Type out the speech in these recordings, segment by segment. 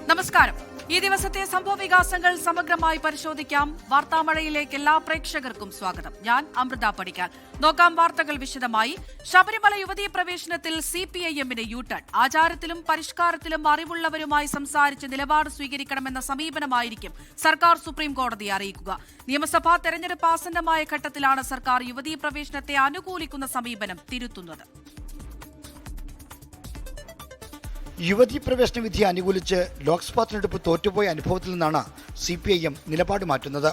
നമസ്കാരം. ഈ ദിവസത്തെ സംഭവവികാസങ്ങൾ സമഗ്രമായി പരിശോധിക്കാം. വാർത്താമഴയിലേക്ക് എല്ലാ പ്രേക്ഷകർക്കും സ്വാഗതം. ഞാൻ അമൃത പടിക്കാൽ. നോക്കാം വാർത്തകൾ വിശദമായി. ശബരിമല യുവതീ പ്രവേശനത്തിൽ CPIM-ന് യു-ടേൺ. ആചാരത്തിലും പരിഷ്കാരത്തിലും അറിവുള്ളവരുമായി സംസാരിച്ച് നിലപാട് സ്വീകരിക്കണമെന്ന സമീപനമായിരിക്കും സർക്കാർ സുപ്രീം കോടതിയെ അറിയിക്കുക. നിയമസഭാ തെരഞ്ഞെടുപ്പ് ആസന്നമായ ഘട്ടത്തിലാണ് സർക്കാർ യുവതീ പ്രവേശനത്തെ അനുകൂലിക്കുന്ന സമീപനം തിരുത്തുന്നത്. യുവതീ പ്രവേശന വിധിയെ അനുകൂലിച്ച് ലോക്സഭാ തെരഞ്ഞെടുപ്പ് തോറ്റുപോയ അനുഭവത്തിൽ നിന്നാണ് CPIM നിലപാട് മാറ്റുന്നത്.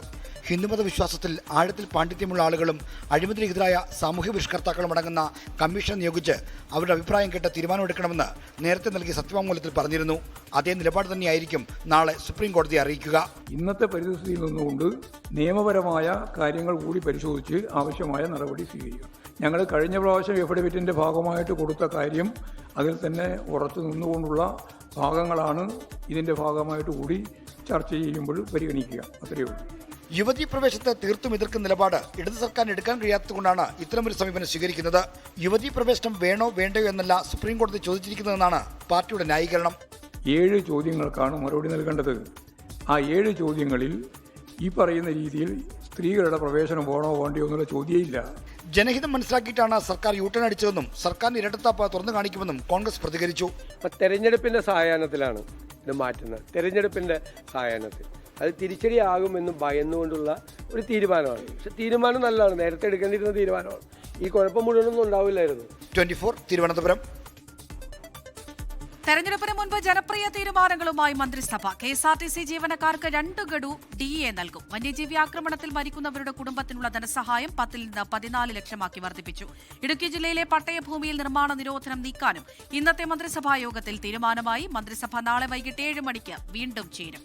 ഹിന്ദുമത വിശ്വാസത്തിൽ ആഴത്തിൽ പാണ്ഡിത്യമുള്ള ആളുകളും അഴിമതിരഹിതരായ സാമൂഹ്യ പരിഷ്കർത്താക്കളും അടങ്ങുന്ന കമ്മീഷൻ നിയോഗിച്ച് അവരുടെ അഭിപ്രായം കേട്ട് തീരുമാനമെടുക്കണമെന്ന് നേരത്തെ നൽകിയ സത്യവാങ്മൂലത്തിൽ പറഞ്ഞിരുന്നു. അതേ നിലപാട് തന്നെയായിരിക്കും നാളെ സുപ്രീം കോടതിയെ അറിയിക്കുക. ഇന്നത്തെ പരിസ്ഥിതിയിൽ നിന്നുകൊണ്ട് നിയമപരമായ കാര്യങ്ങൾ കൂടി പരിശോധിച്ച് ആവശ്യമായ നടപടി സ്വീകരിക്കുക. ഞങ്ങൾ കഴിഞ്ഞ പ്രാവശ്യം എഫിഡവിറ്റിൻ്റെ ഭാഗമായിട്ട് കൊടുത്ത കാര്യം അതിൽ തന്നെ ഉറച്ചു നിന്നുകൊണ്ടുള്ള ഭാഗങ്ങളാണ് ഇതിൻ്റെ ഭാഗമായിട്ട് കൂടി ചർച്ച ചെയ്യുമ്പോൾ പരിഗണിക്കുക. അത്രയേ ഉള്ളൂ. യുവതീ പ്രവേശനത്തെ തീർത്തും എതിർക്കുന്ന നിലപാട് ഇടത് സർക്കാരിന് എടുക്കാൻ കഴിയാത്തതുകൊണ്ടാണ് ഇത്തരമൊരു സമീപനം സ്വീകരിക്കുന്നത്. യുവതീ പ്രവേശനം വേണോ വേണ്ടയോ എന്നല്ല സുപ്രീം കോടതി ചോദിച്ചിരിക്കുന്നതെന്നാണ് പാർട്ടിയുടെ ന്യായീകരണം. 7 ചോദ്യങ്ങൾക്കാണ് മറുപടി നൽകേണ്ടത്. ആ 7 ചോദ്യങ്ങളിൽ ഈ പറയുന്ന രീതിയിൽ സ്ത്രീകളുടെ പ്രവേശനം വേണോ വേണ്ടയോ എന്നുള്ള ചോദ്യമില്ല. ജനഹിതം മനസ്സിലാക്കിയിട്ടാണ് സർക്കാർ യു-ടേൺ അടിച്ചതെന്നും സർക്കാരിന് ഇരട്ടത്താപ്പ് തുറന്നു കാണിക്കുമെന്നും കോൺഗ്രസ് പ്രതികരിച്ചു. തെരഞ്ഞെടുപ്പിന്റെ സായാഹ്നത്തിലാണ് ഇത് മാറ്റുന്നത്. തെരഞ്ഞെടുപ്പിന്റെ സായാഹ്നത്തിൽ അത് തിരിച്ചടിയാകുമെന്നും ഭയന്നുകൊണ്ടുള്ള ഒരു തീരുമാനമാണ്. പക്ഷെ തീരുമാനം നല്ലതാണ്, നേരത്തെ എടുക്കേണ്ടിയിരുന്ന തീരുമാനമാണ്. ഈ കുഴപ്പം മുഴുവനൊന്നും ഉണ്ടാവില്ലായിരുന്നു. 24 തിരുവനന്തപുരം. തെരഞ്ഞെടുപ്പിന് മുൻപ് ജനപ്രിയ തീരുമാനങ്ങളുമായി മന്ത്രിസഭ. KSRTC ജീവനക്കാർക്ക് 2 ഗഡു DA നൽകും. വന്യജീവി ആക്രമണത്തിൽ മരിക്കുന്നവരുടെ കുടുംബത്തിനുള്ള ധനസഹായം 10 നിന്ന് 14 ലക്ഷമാക്കി വർദ്ധിപ്പിച്ചു. ഇടുക്കി ജില്ലയിലെ പട്ടയഭൂമിയിൽ നിർമ്മാണ നിരോധനം നീക്കാനും ഇന്നത്തെ മന്ത്രിസഭാ യോഗത്തിൽ തീരുമാനമായി. മന്ത്രിസഭ നാളെ വൈകിട്ട് 7 മണിക്ക് വീണ്ടും ചേരും.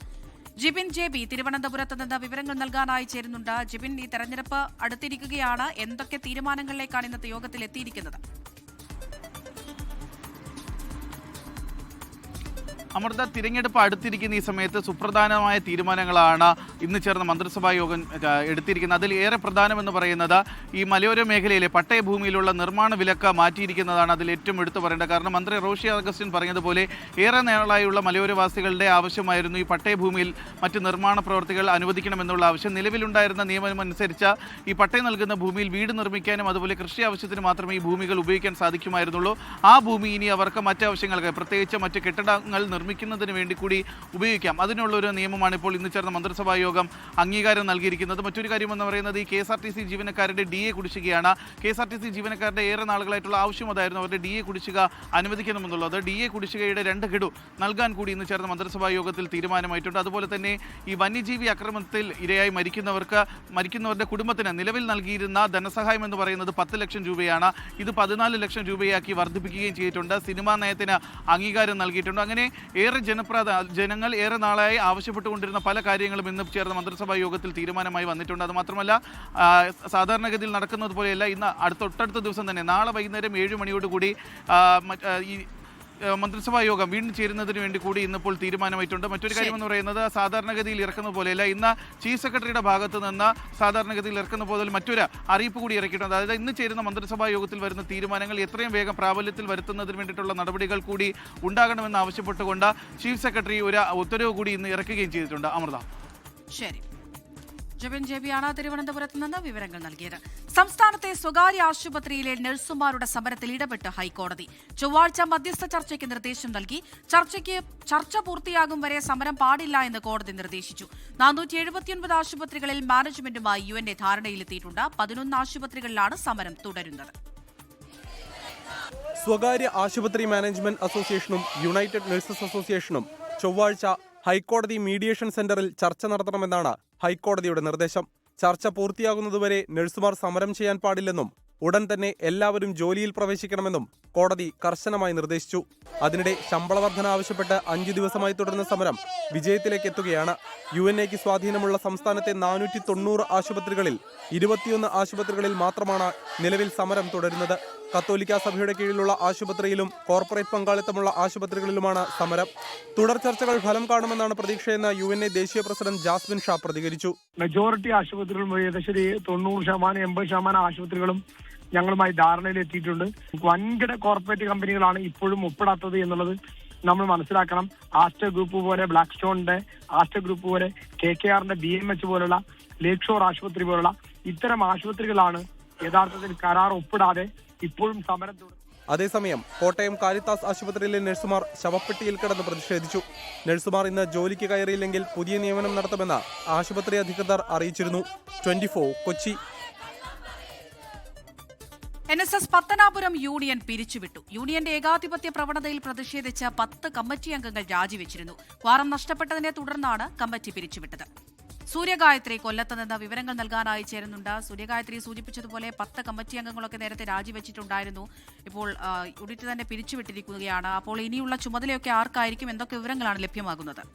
ജിബിൻ JB തിരുവനന്തപുരത്ത് നിന്ന് വിവരങ്ങൾ നൽകാനായി ചേരുന്നുണ്ട്. ജിബിൻ, ഈ തെരഞ്ഞെടുപ്പ് അടുത്തിരിക്കുകയാണ്. എന്തൊക്കെ തീരുമാനങ്ങളിലേക്കാണ് ഇന്നത്തെ യോഗത്തിൽ എത്തിയിരിക്കുന്നത്? അമൃത, തിരഞ്ഞെടുപ്പ് അടുത്തിരിക്കുന്ന ഈ സമയത്ത് സുപ്രധാനമായ തീരുമാനങ്ങളാണ് ഇന്ന് ചേർന്ന മന്ത്രിസഭാ യോഗം എടുത്തിരിക്കുന്നത്. അതിൽ ഏറെ പ്രധാനമെന്ന് പറയുന്നത് ഈ മലയോര മേഖലയിലെ പട്ടയഭൂമിയിലുള്ള നിർമ്മാണ വിലക്ക് മാറ്റിയിരിക്കുന്നതാണ്. അതിൽ ഏറ്റവും എടുത്തു പറയേണ്ടത്. കാരണം മന്ത്രി റോഷി അഗസ്റ്റിൻ പറഞ്ഞതുപോലെ ഏറെ നാളായുള്ള മലയോരവാസികളുടെ ആവശ്യമായിരുന്നു ഈ പട്ടയഭൂമിയിൽ മറ്റ് നിർമ്മാണ പ്രവർത്തികൾ അനുവദിക്കണമെന്നുള്ള ആവശ്യം. നിലവിലുണ്ടായിരുന്ന നിയമം അനുസരിച്ച് ഈ പട്ടയം നൽകുന്ന ഭൂമിയിൽ വീട് നിർമ്മിക്കാനും അതുപോലെ കൃഷി ആവശ്യത്തിന് മാത്രമേ ഈ ഭൂമികൾ ഉപയോഗിക്കാൻ സാധിക്കുമായിരുന്നുള്ളൂ. ആ ഭൂമി ഇനി അവർക്ക് മറ്റ് ആവശ്യങ്ങൾക്ക്, പ്രത്യേകിച്ച് മറ്റ് കെട്ടിടങ്ങൾ നിർമ്മിക്കുന്നതിന് വേണ്ടി കൂടി ഉപയോഗിക്കാം. അതിനുള്ള ഒരു നിയമമാണ് ഇപ്പോൾ ഇന്ന് ചേർന്ന മന്ത്രിസഭാ യോഗം അംഗീകാരം നൽകിയിരിക്കുന്നത്. മറ്റൊരു കാര്യമെന്ന് പറയുന്നത് ഈ KSRTC ജീവനക്കാരുടെ DA കുടിശ്ശികയാണ്. KSRTC ജീവനക്കാരുടെ ഏറെ നാളുകളായിട്ടുള്ള ആവശ്യം അതായിരുന്നു, അവരുടെ DA കുടിശ്ശിക അനുവദിക്കണമെന്നുള്ളത്. DA കുടിശ്ശികയുടെ 2 ഗഡു നൽകാൻ കൂടി ഇന്ന് ചേർന്ന മന്ത്രിസഭാ യോഗത്തിൽ തീരുമാനമായിട്ടുണ്ട്. അതുപോലെ തന്നെ ഈ വന്യജീവി ആക്രമണത്തിൽ ഇരയായി മരിക്കുന്നവരുടെ കുടുംബത്തിന് നിലവിൽ നൽകിയിരുന്ന ധനസഹായം എന്ന് പറയുന്നത് 10 ലക്ഷം രൂപയാണ്. ഇത് 14 ലക്ഷം രൂപയാക്കി വർദ്ധിപ്പിക്കുകയും ചെയ്തിട്ടുണ്ട്. സിനിമാ നയത്തിന് അംഗീകാരം നൽകിയിട്ടുണ്ട്. അങ്ങനെ ഏറെ ജനങ്ങൾ ഏറെ നാളായി ആവശ്യപ്പെട്ടുകൊണ്ടിരുന്ന പല കാര്യങ്ങളും ഇന്ന് ചേർന്ന മന്ത്രിസഭാ യോഗത്തിൽ തീരുമാനമായി വന്നിട്ടുണ്ട്. അതുമാത്രമല്ല, സാധാരണഗതിയിൽ നടക്കുന്നത് പോലെയല്ല ഇന്ന് തൊട്ടടുത്ത ദിവസം തന്നെ നാളെ വൈകുന്നേരം 7 മണിയോടുകൂടി ഈ മന്ത്രിസഭാ യോഗം വീണ്ടും ചേരുന്നതിന് വേണ്ടി കൂടി ഇന്നിപ്പോൾ തീരുമാനമായിട്ടുണ്ട്. മറ്റൊരു കാര്യമെന്ന് പറയുന്നത് സാധാരണഗതിയിൽ ഇറക്കുന്ന പോലെയല്ല, ഇന്ന് ചീഫ് സെക്രട്ടറിയുടെ ഭാഗത്ത് നിന്ന് സാധാരണഗതിയിൽ ഇറക്കുന്ന പോലെ മറ്റൊരു അറിയിപ്പ് കൂടി ഇറക്കിയിട്ടുണ്ട്. അതായത് ഇന്ന് ചേരുന്ന മന്ത്രിസഭാ യോഗത്തിൽ വരുന്ന തീരുമാനങ്ങൾ എത്രയും വേഗം പ്രാബല്യത്തിൽ വരുത്തുന്നതിന് വേണ്ടിയിട്ടുള്ള നടപടികൾ കൂടി ഉണ്ടാകണമെന്ന് ആവശ്യപ്പെട്ടുകൊണ്ട് ചീഫ് സെക്രട്ടറി ഒരു ഉത്തരവ് കൂടി ഇന്ന് ഇറക്കുകയും ചെയ്തിട്ടുണ്ട്. അമൃത. ശരി, ജിബിൻ JB ആണ് തിരുവനന്തപുരത്ത് നിന്ന് വിവരങ്ങൾ നൽകിയത്. സംസ്ഥാനത്തെ സ്വകാര്യ ആശുപത്രിയിലെ നഴ്സുമാരുടെ സമരത്തിൽ ഇടപെട്ട് ഹൈക്കോടതി. ചൊവ്വാഴ്ച മധ്യസ്ഥ ചർച്ചയ്ക്ക് നിർദ്ദേശം നൽകി. ചർച്ച പൂർത്തിയാകും വരെ സമരം പാടില്ല എന്ന് കോടതി നിർദ്ദേശിച്ചു. 479 ആശുപത്രികളിൽ മാനേജ്മെന്റുമായി UNA ധാരണയിലെത്തിയിട്ടുണ്ട്. 11 ആശുപത്രികളിലാണ് സമരം തുടരുന്നത്. സ്വകാര്യ ആശുപത്രി മാനേജ്മെന്റ് അസോസിയേഷനും യുണൈറ്റഡ് നഴ്സസ് അസോസിയേഷനും ചൊവ്വാഴ്ച ഹൈക്കോടതി മീഡിയേഷൻ സെന്ററിൽ ചർച്ച നടത്തണമെന്നാണ് ഹൈക്കോടതിയുടെ നിർദ്ദേശം. ചർച്ച പൂർത്തിയാകുന്നതുവരെ നഴ്സുമാർ സമരം ചെയ്യാൻ പാടില്ലെന്നും ഉടൻ തന്നെ എല്ലാവരും ജോലിയിൽ പ്രവേശിക്കണമെന്നും കോടതി കർശനമായി നിർദ്ദേശിച്ചു. അതിനിടെ ശമ്പള വർധന ആവശ്യപ്പെട്ട് 5 ദിവസമായി തുടരുന്ന സമരം വിജയത്തിലേക്ക് എത്തുകയാണ്. UNAക്ക് സ്വാധീനമുള്ള സംസ്ഥാനത്തെ 490 ആശുപത്രികളിൽ 21 ആശുപത്രികളിൽ മാത്രമാണ് നിലവിൽ സമരം തുടരുന്നത്. കത്തോലിക്ക സഭയുടെ കീഴിലുള്ള ആശുപത്രിയിലും കോർപ്പറേറ്റ് പങ്കാളിത്തമുള്ള ആശുപത്രികളിലുമാണ് സമരം. തുടർ ചർച്ചകൾ ഫലം കാണുമെന്നാണ് പ്രതീക്ഷയെന്ന് UNA ദേശീയ പ്രസിഡന്റ് ജാസ്മിൻ ഷാ പ്രതികരിച്ചു. മെജോറിറ്റി ആശുപത്രികളും ഏകദേശം 90%, 80% ആശുപത്രികളും ഞങ്ങളുമായി ധാരണയിൽ എത്തിയിട്ടുണ്ട്. വൻകിട കോർപ്പറേറ്റ് കമ്പനികളാണ് ഇപ്പോഴും ഒപ്പിടാത്തത് എന്നുള്ളത് നമ്മൾ മനസ്സിലാക്കണം. ആസ്റ്റർ ഗ്രൂപ്പ് പോലെ, ബ്ലാക്ക് സ്റ്റോണിന്റെ ആസ്റ്റർ ഗ്രൂപ്പ് പോലെ, KKRന്റെ BMH പോലുള്ള, ലേക്ക് ഷോർ ആശുപത്രി പോലുള്ള ഇത്തരം ആശുപത്രികളാണ് യഥാർത്ഥത്തിൽ കരാർ ഒപ്പിടാതെ ഇപ്പോഴും സമരം തുടരുന്നത്. അതേസമയം കോട്ടയം കാരിത്താസ് ആശുപത്രിയിലെ നഴ്സുമാർ ശവപ്പെട്ടിയിൽ കിടന്ന് പ്രതിഷേധിച്ചു. നഴ്സുമാർ ഇന്ന് ജോലിക്ക് കയറിയില്ലെങ്കിൽ പുതിയ നിയമനം നടത്തുമെന്ന് ആശുപത്രി അധികൃതർ അറിയിച്ചിരുന്നു. 24 കൊച്ചി. NSS പത്തനാപുരം യൂണിയൻ പിരിച്ചുവിട്ടു. യൂണിയന്റെ ഏകാധിപത്യ പ്രവണതയിൽ പ്രതിഷേധിച്ച് 10 കമ്മിറ്റി അംഗങ്ങൾ രാജിവെച്ചിരുന്നു. ക്വാറം നഷ്ടപ്പെട്ടതിനെ തുടർന്നാണ് കമ്മിറ്റി പിരിച്ചുവിട്ടത്. സൂര്യഗായത്രി കൊല്ലത്ത് നിന്ന് വിവരങ്ങൾ നൽകാനായി ചേരുന്നുണ്ട്. സൂര്യഗായത്രി സൂചിപ്പിച്ചതുപോലെ 10 കമ്മിറ്റി അംഗങ്ങളൊക്കെ നേരത്തെ രാജിവെച്ചിട്ടുണ്ടായിരുന്നു. ഇപ്പോൾ യൂണിറ്റ് തന്നെ പിരിച്ചുവിട്ടിരിക്കുകയാണ്. അപ്പോൾ ഇനിയുള്ള ചുമതലയൊക്കെ ആർക്കായിരിക്കും? എന്തൊക്കെ വിവരങ്ങളാണ് ലഭ്യമാകുന്നത്?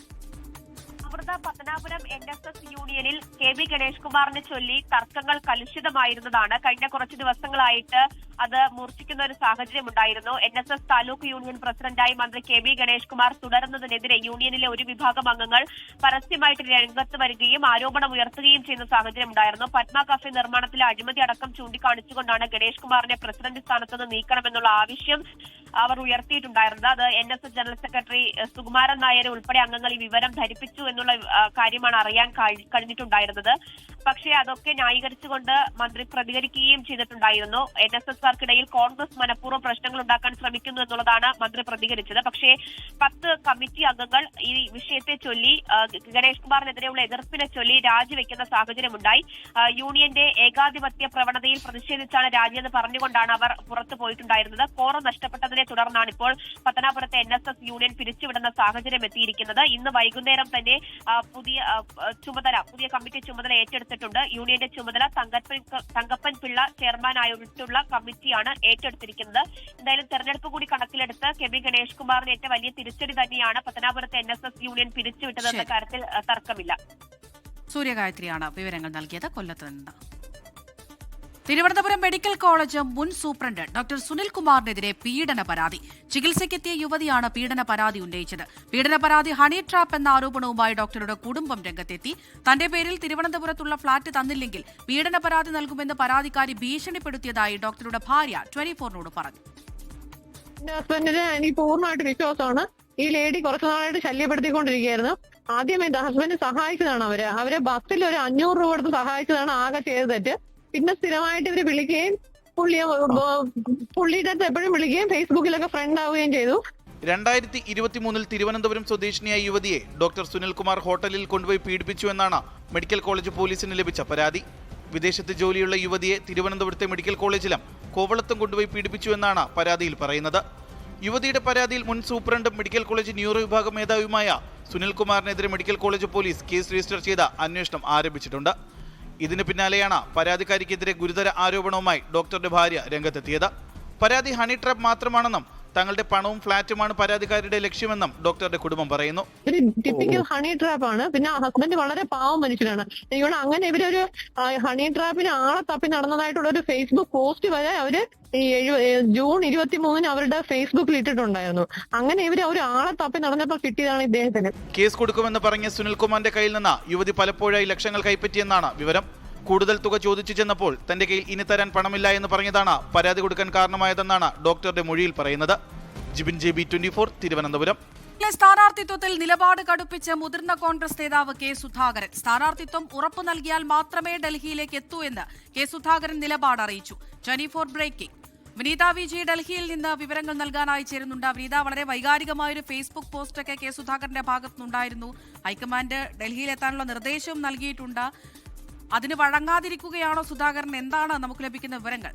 പത്തനാപുരം NSS യൂണിയനിൽ KB ഗണേഷ് കുമാറിനെ ചൊല്ലി തർക്കങ്ങൾ കലുഷിതമായിരുന്നതാണ്. കഴിഞ്ഞ കുറച്ച് ദിവസങ്ങളായിട്ട് അത് മൂർച്ഛിക്കുന്ന ഒരു സാഹചര്യം ഉണ്ടായിരുന്നു. NSS താലൂക്ക് യൂണിയൻ പ്രസിഡന്റായി മന്ത്രി KB ഗണേഷ് കുമാർ തുടരുന്നതിനെതിരെ യൂണിയനിലെ ഒരു വിഭാഗം അംഗങ്ങൾ പരസ്യമായിട്ട് രംഗത്ത് വരികയും ആരോപണം ഉയർത്തുകയും ചെയ്യുന്ന സാഹചര്യം ഉണ്ടായിരുന്നു. പത്മ കഫേ നിർമ്മാണത്തിലെ അഴിമതി അടക്കം ചൂണ്ടിക്കാണിച്ചുകൊണ്ടാണ് ഗണേഷ് കുമാറിനെ പ്രസിഡന്റ് സ്ഥാനത്തുനിന്ന് നീക്കണമെന്നുള്ള ആവശ്യം അവർ ഉയർത്തിയിട്ടുണ്ടായിരുന്നത്. അത് NSS general secretary Sukumaran Nair ഉൾപ്പെടെ അംഗങ്ങൾ ഈ വിവരം ധരിപ്പിച്ചു എന്നുള്ള കാര്യമാണ് അറിയാൻ കഴിഞ്ഞിട്ടുണ്ടായിരുന്നത്. പക്ഷേ അതൊക്കെ ന്യായീകരിച്ചുകൊണ്ട് മന്ത്രി പ്രതികരിക്കുകയും ചെയ്തിട്ടുണ്ടായിരുന്നു. NSSകാർക്കിടയിൽ കോൺഗ്രസ് മനഃപൂർവ്വം പ്രശ്നങ്ങൾ ഉണ്ടാക്കാൻ ശ്രമിക്കുന്നു എന്നുള്ളതാണ് മന്ത്രി പ്രതികരിച്ചത്. പക്ഷേ 10 കമ്മിറ്റി അംഗങ്ങൾ ഈ വിഷയത്തെ ചൊല്ലി ഗണേഷ് കുമാറിനെതിരെയുള്ള എതിർപ്പിനെ ചൊല്ലി രാജിവെക്കുന്ന സാഹചര്യമുണ്ടായി. യൂണിയന്റെ ഏകാധിപത്യ പ്രവണതയിൽ പ്രതിഷേധിച്ചാണ് രാജിയെന്ന് പറഞ്ഞുകൊണ്ടാണ് അവർ പുറത്തു പോയിട്ടുണ്ടായിരുന്നത്. കോറം നഷ്ടപ്പെട്ടതിനെ തുടർന്നാണ് ഇപ്പോൾ പത്തനാപുരത്തെ NSS യൂണിയൻ പിരിച്ചുവിടുന്ന സാഹചര്യം എത്തിയിരിക്കുന്നത്. ഇന്ന് വൈകുന്നേരം തന്നെ പുതിയ കമ്മിറ്റി ചുമതല ഏറ്റെടുത്തിട്ടുണ്ട്. യൂണിയന്റെ ചുമതല തങ്കപ്പൻ പിള്ള ചെയർമാനായിട്ടുള്ള കമ്മിറ്റിയാണ് ഏറ്റെടുത്തിരിക്കുന്നത്. എന്തായാലും തെരഞ്ഞെടുപ്പ് കൂടി കണക്കിലെടുത്ത് KB ഗണേഷ് കുമാറിന് ഏറ്റ വലിയ തിരിച്ചടി തന്നെയാണ് പത്തനാപുരത്തെ NSS യൂണിയൻ പിരിച്ചുവിട്ടതെന്ന കാര്യത്തിൽ തർക്കമില്ല. സൂര്യഗായത്രിയാണ് വിവരങ്ങൾ നൽകിയത് കൊല്ലത്ത് നിന്ന്. തിരുവനന്തപുരം മെഡിക്കൽ കോളേജ് മുൻ സൂപ്രണ്ട് ഡോക്ടർ സുനിൽകുമാറിനെതിരെ പീഡന പരാതി. ചികിത്സയ്ക്കെത്തിയ യുവതിയാണ് പീഡന പരാതി ഉന്നയിച്ചത്. പീഡന പരാതി ഹണി ട്രാപ്പ് എന്ന ആരോപണവുമായി ഡോക്ടറുടെ കുടുംബം രംഗത്തെത്തി. തന്റെ പേരിൽ തിരുവനന്തപുരത്തുള്ള ഫ്ളാറ്റ് തന്നില്ലെങ്കിൽ പീഡന പരാതി നൽകുമെന്ന് പരാതിക്കാരി ഭീഷണിപ്പെടുത്തിയതായി ഡോക്ടറുടെ ഭാര്യ 24നോട് പറഞ്ഞു. എന്റെ ഹസ്ബൻഡിന് എനിക്ക് പൂർണ്ണമായിട്ട് വിശ്വാസമാണ്. ഈ ലേഡി കുറച്ചു നാളായിട്ട് ശല്യപ്പെടുത്തിക്കൊണ്ടിരിക്കുകയായിരുന്നു. ആദ്യമേ ഹസ്ബൻഡ് സഹായിച്ചതാണ് അവരെ ബസ്സിൽ ഒരു 500 രൂപ കൊടുത്ത് സഹായിച്ചതാണ് ആകെ ചെയ്ത തെറ്റ്. പിന്നെ സ്ഥിരമായിട്ട് ഇവര് വിളിക്കുകയും പുള്ളിയുടെ അടുത്ത് എപ്പോഴും വിളിക്കുകയും ഫേസ്ബുക്കിലൊക്കെ ഫ്രണ്ട് ആവുകയും ചെയ്തു. 2023 തിരുവനന്തപുരം സ്വദേശിനിയായ യുവതിയെ ഡോക്ടർ സുനിൽകുമാർ ഹോട്ടലിൽ കൊണ്ടുപോയി പീഡിപ്പിച്ചു എന്നാണ് മെഡിക്കൽ കോളേജ് പോലീസിന് ലഭിച്ച പരാതി. വിദേശത്ത് ജോലിയുള്ള യുവതിയെ തിരുവനന്തപുരത്തെ മെഡിക്കൽ കോളേജിലും കോവളത്തും കൊണ്ടുപോയി പീഡിപ്പിച്ചു എന്നാണ് പരാതിയിൽ പറയുന്നത്. യുവതിയുടെ പരാതിയിൽ മുൻ സൂപ്രണ്ടും മെഡിക്കൽ കോളേജ് ന്യൂറോ വിഭാഗം മേധാവിയുമായ സുനിൽകുമാറിനെതിരെ medical college police case register ചെയ്ത് അന്വേഷണം ആരംഭിച്ചിട്ടുണ്ട്. ഇതിന് പിന്നാലെയാണ് പരാതിക്കാരിക്കെതിരെ ഗുരുതര ആരോപണവുമായി ഡോക്ടറുടെ ഭാര്യ രംഗത്തെത്തിയത്. പരാതി ഹണി ട്രാപ്പ് മാത്രമാണെന്നും തങ്ങളുടെ പണവും ഫ്ളാറ്റുമാണ് പരാതിക്കാരുടെ ലക്ഷ്യമെന്നും ഡോക്ടറുടെ കുടുംബം പറയുന്നു. ഒരു ടിപ്പിക്കൽ ഹണി ട്രാപ്പ് ആണ്. പിന്നെ ഹസ്ബൻഡ് വളരെ പാവം മനുഷ്യനാണ്. എനിക്കോട് അങ്ങനെ ഇവരൊരു ഹണി ട്രാപ്പിന് ആളെ തപ്പി നടന്നതായിട്ടുള്ള ഒരു ഫേസ്ബുക്ക് പോസ്റ്റ് വരെ അവര് ജൂൺ 23 അവരുടെ ഫേസ്ബുക്കിൽ ഇട്ടിട്ടുണ്ടായിരുന്നു. അങ്ങനെ ഇവര് ഒരു ആളെ തപ്പി നടന്നപ്പോൾ കിട്ടിയതാണ് ഇദ്ദേഹത്തിന്. കേസ് കൊടുക്കുമെന്ന് പറഞ്ഞ സുനിൽകുമാറിന്റെ കയ്യിൽ നിന്ന് യുവതി പലപ്പോഴായി ലക്ഷങ്ങൾ കൈപ്പറ്റിയെന്നാണ് വിവരം. കൂടുതൽ തുക ചോദിച്ചു ചെന്നപ്പോൾ തന്റെ കയ്യിൽ ഇനി തരാൻ പണമില്ല എന്ന് പറഞ്ഞതാണ് പരാതി കൊടുക്കാൻ കാരണമായതെന്നാണ് ഡോക്ടറുടെ മൊഴിയിൽ പറയുന്നത്. ജിബിൻ JB 24 തിരുവനന്തപുരം. സ്ഥാനാർത്ഥിത്വത്തിൽ നിലപാട് കടുപ്പിച്ച് മുതിർന്ന കോൺഗ്രസ് നേതാവ് K സുധാകരൻ. സ്ഥാനാർത്ഥിത്വം ഉറപ്പു നൽകിയാൽ മാത്രമേ ഡൽഹിയിലേക്ക് എത്തൂ എന്ന് K സുധാകരൻ നിലപാട് അറിയിച്ചു. 24 ബ്രേക്കിംഗ്. വിനീത വിജി ഡൽഹിയിൽ നിന്ന് വിവരങ്ങൾ നൽകാനായി ചേരുന്നുണ്ട്. വിനീത, വളരെ വൈകാരികമായൊരു ഫേസ്ബുക്ക് പോസ്റ്റൊക്കെ K സുധാകരന്റെ ഭാഗത്തുനിന്നുണ്ടായിരുന്നു. ഹൈക്കമാൻഡ് ഡൽഹിയിലെത്താനുള്ള നിർദ്ദേശവും നൽകിയിട്ടുണ്ട്. അതിന് വഴങ്ങാതിരിക്കുകയാണോ സുധാകരൻ? എന്താണ് നമുക്ക് ലഭിക്കുന്ന വിവരങ്ങൾ?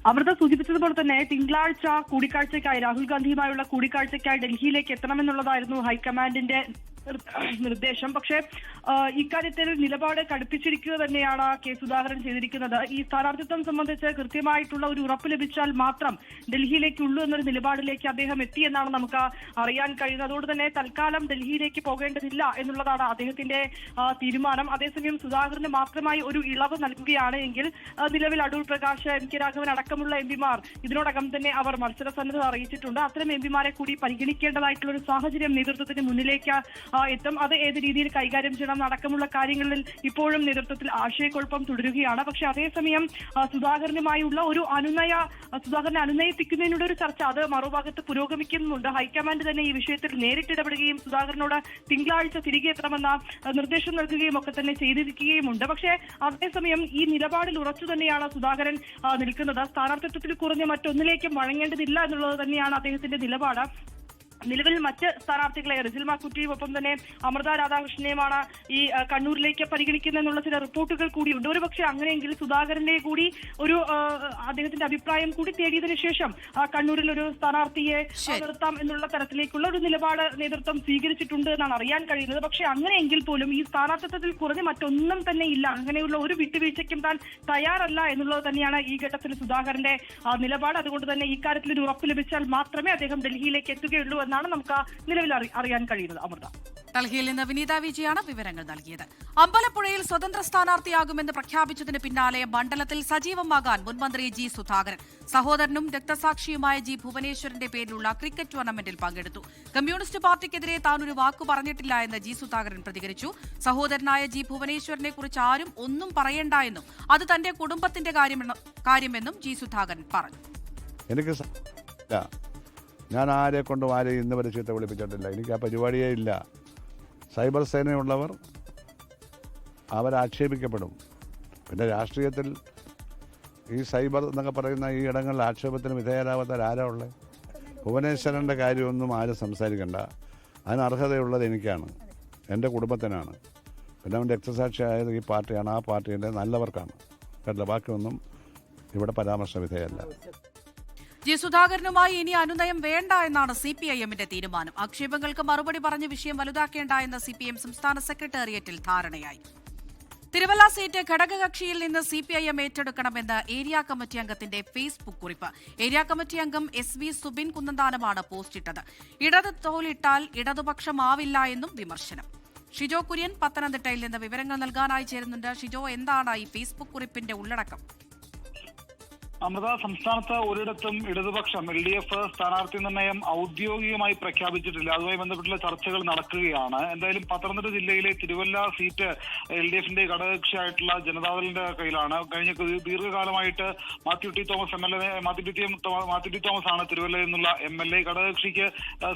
അമൃത സൂചിപ്പിച്ചതുപോലെ തന്നെ തിങ്കളാഴ്ച കൂടിക്കാഴ്ചയ്ക്കായി രാഹുൽ ഗാന്ധിയുമായുള്ള കൂടിക്കാഴ്ചയ്ക്കായി ഡൽഹിയിലേക്ക് എത്തണമെന്നുള്ളതായിരുന്നു ഹൈക്കമാൻഡിന്റെ നിർദ്ദേശം. പക്ഷേ ഇക്കാര്യത്തിൽ നിലപാട് കടുപ്പിച്ചിരിക്കുക തന്നെയാണ് K സുധാകരൻ ചെയ്തിരിക്കുന്നത്. ഈ സ്ഥാനാർത്ഥിത്വം സംബന്ധിച്ച് കൃത്യമായിട്ടുള്ള ഒരു ഉറപ്പ് ലഭിച്ചാൽ മാത്രം ഡൽഹിയിലേക്കുള്ളൂ എന്നൊരു നിലപാടിലേക്ക് അദ്ദേഹം എത്തിയെന്നാണ് നമുക്ക് അറിയാൻ കഴിയുന്നത്. അതുകൊണ്ട് തന്നെ തൽക്കാലം ഡൽഹിയിലേക്ക് പോകേണ്ടതില്ല എന്നുള്ളതാണ് അദ്ദേഹത്തിന്റെ തീരുമാനം. അതേസമയം സുധാകരന് മാത്രമായി ഒരു ഇളവ് നൽകുകയാണ് എങ്കിൽ നിലവിൽ അടൂർ പ്രകാശ്, MK രാഘവൻ അടക്കമുള്ള MP-മാർ ഇതിനോടകം തന്നെ അവർ മത്സര സന്നദ്ധത അറിയിച്ചിട്ടുണ്ട്. അത്തരം MP-മാരെ കൂടി പരിഗണിക്കേണ്ടതായിട്ടുള്ള ഒരു സാഹചര്യം നേതൃത്വത്തിന് മുന്നിലേക്ക് എത്തും. അത് ഏത് രീതിയിൽ കൈകാര്യം ചെയ്യണം അടക്കമുള്ള കാര്യങ്ങളിൽ ഇപ്പോഴും നേതൃത്വത്തിൽ ആശയക്കുഴപ്പം തുടരുകയാണ്. പക്ഷെ അതേസമയം സുധാകരനുമായുള്ള ഒരു സുധാകരനെ അനുനയിപ്പിക്കുന്നതിനുള്ള ഒരു ചർച്ച അത് മറുഭാഗത്ത് പുരോഗമിക്കുന്നുണ്ട്. ഹൈക്കമാൻഡ് തന്നെ ഈ വിഷയത്തിൽ നേരിട്ടിടപെടുകയും സുധാകരനോട് തിങ്കളാഴ്ച തിരികെ എത്തണമെന്ന നിർദ്ദേശം നൽകുകയും ഒക്കെ തന്നെ ചെയ്തിരിക്കുകയുമുണ്ട്. പക്ഷേ അതേസമയം ഈ നിലപാടിൽ ഉറച്ചു തന്നെയാണ് സുധാകരൻ നിൽക്കുന്നത്. സ്ഥാനാർത്ഥിത്വത്തിൽ കുറഞ്ഞ മറ്റൊന്നിലേക്കും വഴങ്ങേണ്ടതില്ല എന്നുള്ളത് തന്നെയാണ് അദ്ദേഹത്തിന്റെ നിലപാട്. നിലവിൽ മറ്റ് സ്ഥാനാർത്ഥികളെ റിസിൽ മാക്കുറ്റിയും ഒപ്പം തന്നെ അമൃത രാധാകൃഷ്ണനെയുമാണ് ഈ കണ്ണൂരിലേക്ക് പരിഗണിക്കുന്നതെന്നുള്ള ചില റിപ്പോർട്ടുകൾ കൂടിയുണ്ട്. ഒരുപക്ഷെ അങ്ങനെയെങ്കിൽ സുധാകരന്റെ കൂടി ഒരു അദ്ദേഹത്തിന്റെ അഭിപ്രായം കൂടി തേടിയതിനു ശേഷം കണ്ണൂരിൽ ഒരു സ്ഥാനാർത്ഥിയെ നിർത്താം എന്നുള്ള തരത്തിലേക്കുള്ള ഒരു നിലപാട് നേതൃത്വം സ്വീകരിച്ചിട്ടുണ്ട് എന്നാണ് അറിയാൻ കഴിയുന്നത്. പക്ഷെ അങ്ങനെയെങ്കിൽ പോലും ഈ സ്ഥാനാർത്ഥിത്വത്തിൽ കുറഞ്ഞ് മറ്റൊന്നും തന്നെ ഇല്ല, അങ്ങനെയുള്ള ഒരു വിട്ടുവീഴ്ചയ്ക്കും താൻ തയ്യാറല്ല എന്നുള്ളത് തന്നെയാണ് ഈ ഘട്ടത്തിൽ സുധാകരന്റെ നിലപാട്. അതുകൊണ്ട് തന്നെ ഇക്കാര്യത്തിൽ ഒരു ഉറപ്പ് ലഭിച്ചാൽ മാത്രമേ അദ്ദേഹം ഡൽഹിയിലേക്ക് എത്തുകയുള്ളൂ എന്നാണ് നമുക്ക് നിലവിൽ അറിയാൻ കഴിയുന്നത്. അമൃത, ഡൽഹിയിൽ നിന്ന് വിനീത വിജയാണ് വിവരങ്ങൾ നൽകിയത്. അമ്പലപ്പുഴയിൽ സ്വതന്ത്ര സ്ഥാനാർത്ഥിയാകുമെന്ന് പ്രഖ്യാപിച്ചതിന് പിന്നാലെ മണ്ഡലത്തിൽ സജീവമാകാൻ മുൻമന്ത്രി ജി സുധാകരൻ. സഹോദരനും രക്തസാക്ഷിയുമായ ജി ഭുവനേശ്വരന്റെ പേരിലുള്ള ക്രിക്കറ്റ് ടൂർണമെന്റിൽ പങ്കെടുത്തു. കമ്മ്യൂണിസ്റ്റ് പാർട്ടിക്കെതിരെ താൻ ഒരു വാക്കു പറഞ്ഞിട്ടില്ല എന്ന് ജി സുധാകരൻ പ്രതികരിച്ചു. സഹോദരനായ ജി ഭുവനേശ്വരനെ കുറിച്ച് ആരും ഒന്നും പറയണ്ട എന്നും അത് തന്റെ കുടുംബത്തിന്റെ കാര്യമെന്നും ജി സുധാകരൻ പറഞ്ഞു. ഞാൻ ആരെ കൊണ്ടും ആരെയും ഇന്ന് വരെ ചീത്ത വിളിപ്പിച്ചിട്ടില്ല. എനിക്ക് ആ പരിപാടിയേ ഇല്ല. സൈബർ സേനയുള്ളവർ അവരാക്ഷേപിക്കപ്പെടും. പിന്നെ രാഷ്ട്രീയത്തിൽ ഈ സൈബർ എന്നൊക്കെ പറയുന്ന ഈ ഇടങ്ങളിൽ ആക്ഷേപത്തിന് വിധേയരാവാത്തവരാരാ ഉള്ളത്? ഭുവനേശ്വരൻ്റെ കാര്യമൊന്നും ആരും സംസാരിക്കണ്ട. അതിന് അർഹതയുള്ളത് എനിക്കാണ്, എൻ്റെ കുടുംബത്തിനാണ്. പിന്നെ അവൻ രക്തസാക്ഷിയായത് ഈ പാർട്ടിയാണ്, ആ പാർട്ടിയുടെ നല്ലവർക്കാണ്. കേട്ടില്ല, ബാക്കിയൊന്നും ഇവിടെ പരാമർശ വിധേയമല്ല. ജി സുധാകരനുമായി ഇനി അനുനയം വേണ്ട എന്നാണ് CPIMന്റെ തീരുമാനം. ആക്ഷേപങ്ങൾക്ക് മറുപടി പറഞ്ഞ് വിഷയം വലുതാക്കേണ്ട എന്ന CPM സംസ്ഥാന സെക്രട്ടേറിയറ്റിൽ ധാരണയായി. തിരുവല്ല സീറ്റ് ഘടകകക്ഷിയിൽ നിന്ന് CPIM ഏറ്റെടുക്കണമെന്ന് ഏരിയ കമ്മിറ്റി അംഗത്തിന്റെ ഫേസ്ബുക്ക് കുറിപ്പ്. ഏരിയ കമ്മിറ്റി അംഗം SV സുബിൻ കുന്നന്താനമാണ് പോസ്റ്റിട്ടത്. ഇടത് തോലിട്ടാൽ ഇടതുപക്ഷമാവില്ല എന്നും വിമർശനം. ഷിജോ കുര്യൻ പത്തനംതിട്ടയിൽ നിന്ന് വിവരങ്ങൾ നൽകാനായി ചേരുന്നുണ്ട്. ഷിജോ, എന്താണ് ഈ ഫേസ്ബുക്ക് കുറിപ്പിന്റെ ഉള്ളടക്കം? അമൃത, സംസ്ഥാനത്ത് ഒരിടത്തും ഇടതുപക്ഷം LDF സ്ഥാനാർത്ഥി നിർണയം ഔദ്യോഗികമായി പ്രഖ്യാപിച്ചിട്ടില്ല. അതുമായി ബന്ധപ്പെട്ടുള്ള ചർച്ചകൾ നടക്കുകയാണ്. എന്തായാലും പത്തനംതിട്ട ജില്ലയിലെ തിരുവല്ല സീറ്റ് LDFന്റെ ഘടകകക്ഷിയായിട്ടുള്ള ജനതാദളിന്റെ കയ്യിലാണ്. കഴിഞ്ഞ ദീർഘകാലമായിട്ട് മാത്യു ടി തോമസ് ആണ് തിരുവല്ല എന്നുള്ള MLA. ഘടകകക്ഷിക്ക്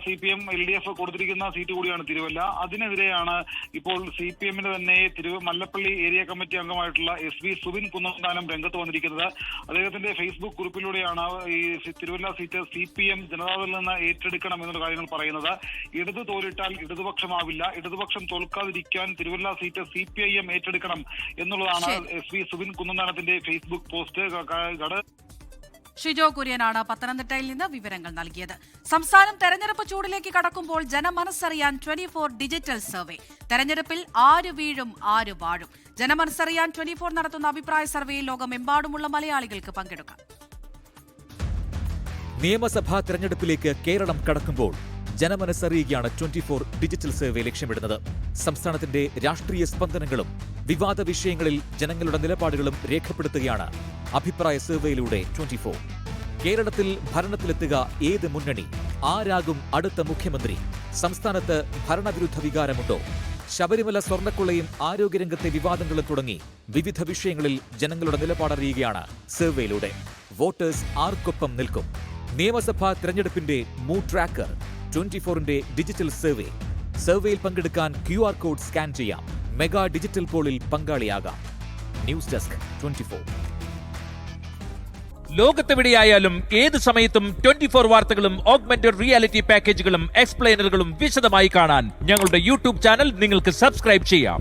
CPM LDF കൊടുത്തിരിക്കുന്ന സീറ്റ് കൂടിയാണ് തിരുവല്ല. അതിനെതിരെയാണ് ഇപ്പോൾ CPMന്റെ തന്നെ മല്ലപ്പള്ളി ഏരിയ കമ്മിറ്റി അംഗമായിട്ടുള്ള SV സുബിൻ കുന്നന്താനം രംഗത്ത് വന്നിരിക്കുന്നത്. അദ്ദേഹത്തിന്റെ ഫേസ്ബുക്ക് കുറിപ്പിലൂടെയാണ് ഈ തിരുവല്ല സീറ്റ് CPM ജനതാദളിൽ നിന്ന് ഏറ്റെടുക്കണം എന്നുള്ള കാര്യങ്ങൾ പറയുന്നത്. ഇടത് തോലിട്ടാൽ ഇടതുപക്ഷമാവില്ല, ഇടതുപക്ഷം തോൽക്കാതിരിക്കാൻ തിരുവല്ല സീറ്റ് CPIM ഏറ്റെടുക്കണം എന്നുള്ളതാണ് SV സുബിൻ കുന്നന്താനത്തിന്റെ ഫേസ്ബുക്ക് പോസ്റ്റ്. ഷിജോ കുര്യനാണ് പത്തനംതിട്ടയിൽ നിന്ന് വിവരങ്ങൾ നൽകിയത്. സംസ്ഥാനം തെരഞ്ഞെടുപ്പ് ചൂടിലേക്ക് കടക്കുമ്പോൾ ജനമനസ്സറിയാൻ 24 ഡിജിറ്റൽ സർവേ. തെരഞ്ഞെടുപ്പിൽ ആര് വീഴും ആര് വാഴും. ജനമനസ്സറിയാൻ 24 നടത്തുന്ന അഭിപ്രായ സർവേയിൽ ലോകമെമ്പാടുമുള്ള മലയാളികൾക്ക് പങ്കെടുക്കാം. നിയമസഭാ തെരഞ്ഞെടുപ്പിലേക്ക് കേരളം കടക്കുമ്പോൾ ജനമനസ്സറിയുകയാണ് 24 ഡിജിറ്റൽ സർവേ ലക്ഷ്യമിടുന്നത്. സംസ്ഥാനത്തിന്റെ രാഷ്ട്രീയ സ്പന്ദനങ്ങളും വിവാദ വിഷയങ്ങളിൽ ജനങ്ങളുടെ നിലപാടുകളും രേഖപ്പെടുത്തുകയാണ് അഭിപ്രായ സർവേയിലൂടെ 24. കേരളത്തിൽ ഭരണത്തിലെത്തുക ഏത് മുന്നണി? ആരാകും അടുത്ത മുഖ്യമന്ത്രി? സംസ്ഥാനത്ത് ഭരണവിരുദ്ധ വികാരമുണ്ടോ? ശബരിമല സ്വർണ്ണക്കൊള്ളയും ആരോഗ്യരംഗത്തെ വിവാദങ്ങളും തുടങ്ങി വിവിധ വിഷയങ്ങളിൽ ജനങ്ങളുടെ നിലപാടറിയുകയാണ് സർവേയിലൂടെ. വോട്ടേഴ്സ് ആർക്കൊപ്പം നിൽക്കും? നിയമസഭാ തെരഞ്ഞെടുപ്പിന്റെ മൂഡ് ട്രാക്കർ 24ന്റെ ഡിജിറ്റൽ സർവേ. സർവേയിൽ പങ്കെടുക്കാൻ QR കോഡ് സ്കാൻ ചെയ്യാം. മെഗാ ഡിജിറ്റൽ പോളിൽ പങ്കാളിയാകാം. News desk 24. ലോകത്തെവിടെയായാലും ഏത് സമയത്തും 24 വാർത്തകളും ഓഗ്മെന്റഡ് റിയാലിറ്റി പാക്കേജുകളും എക്സ്പ്ലെയിനറുകളും വിശദമായി കാണാൻ ഞങ്ങളുടെ YouTube ചാനൽ നിങ്ങൾക്ക് സബ്സ്ക്രൈബ് ചെയ്യാം.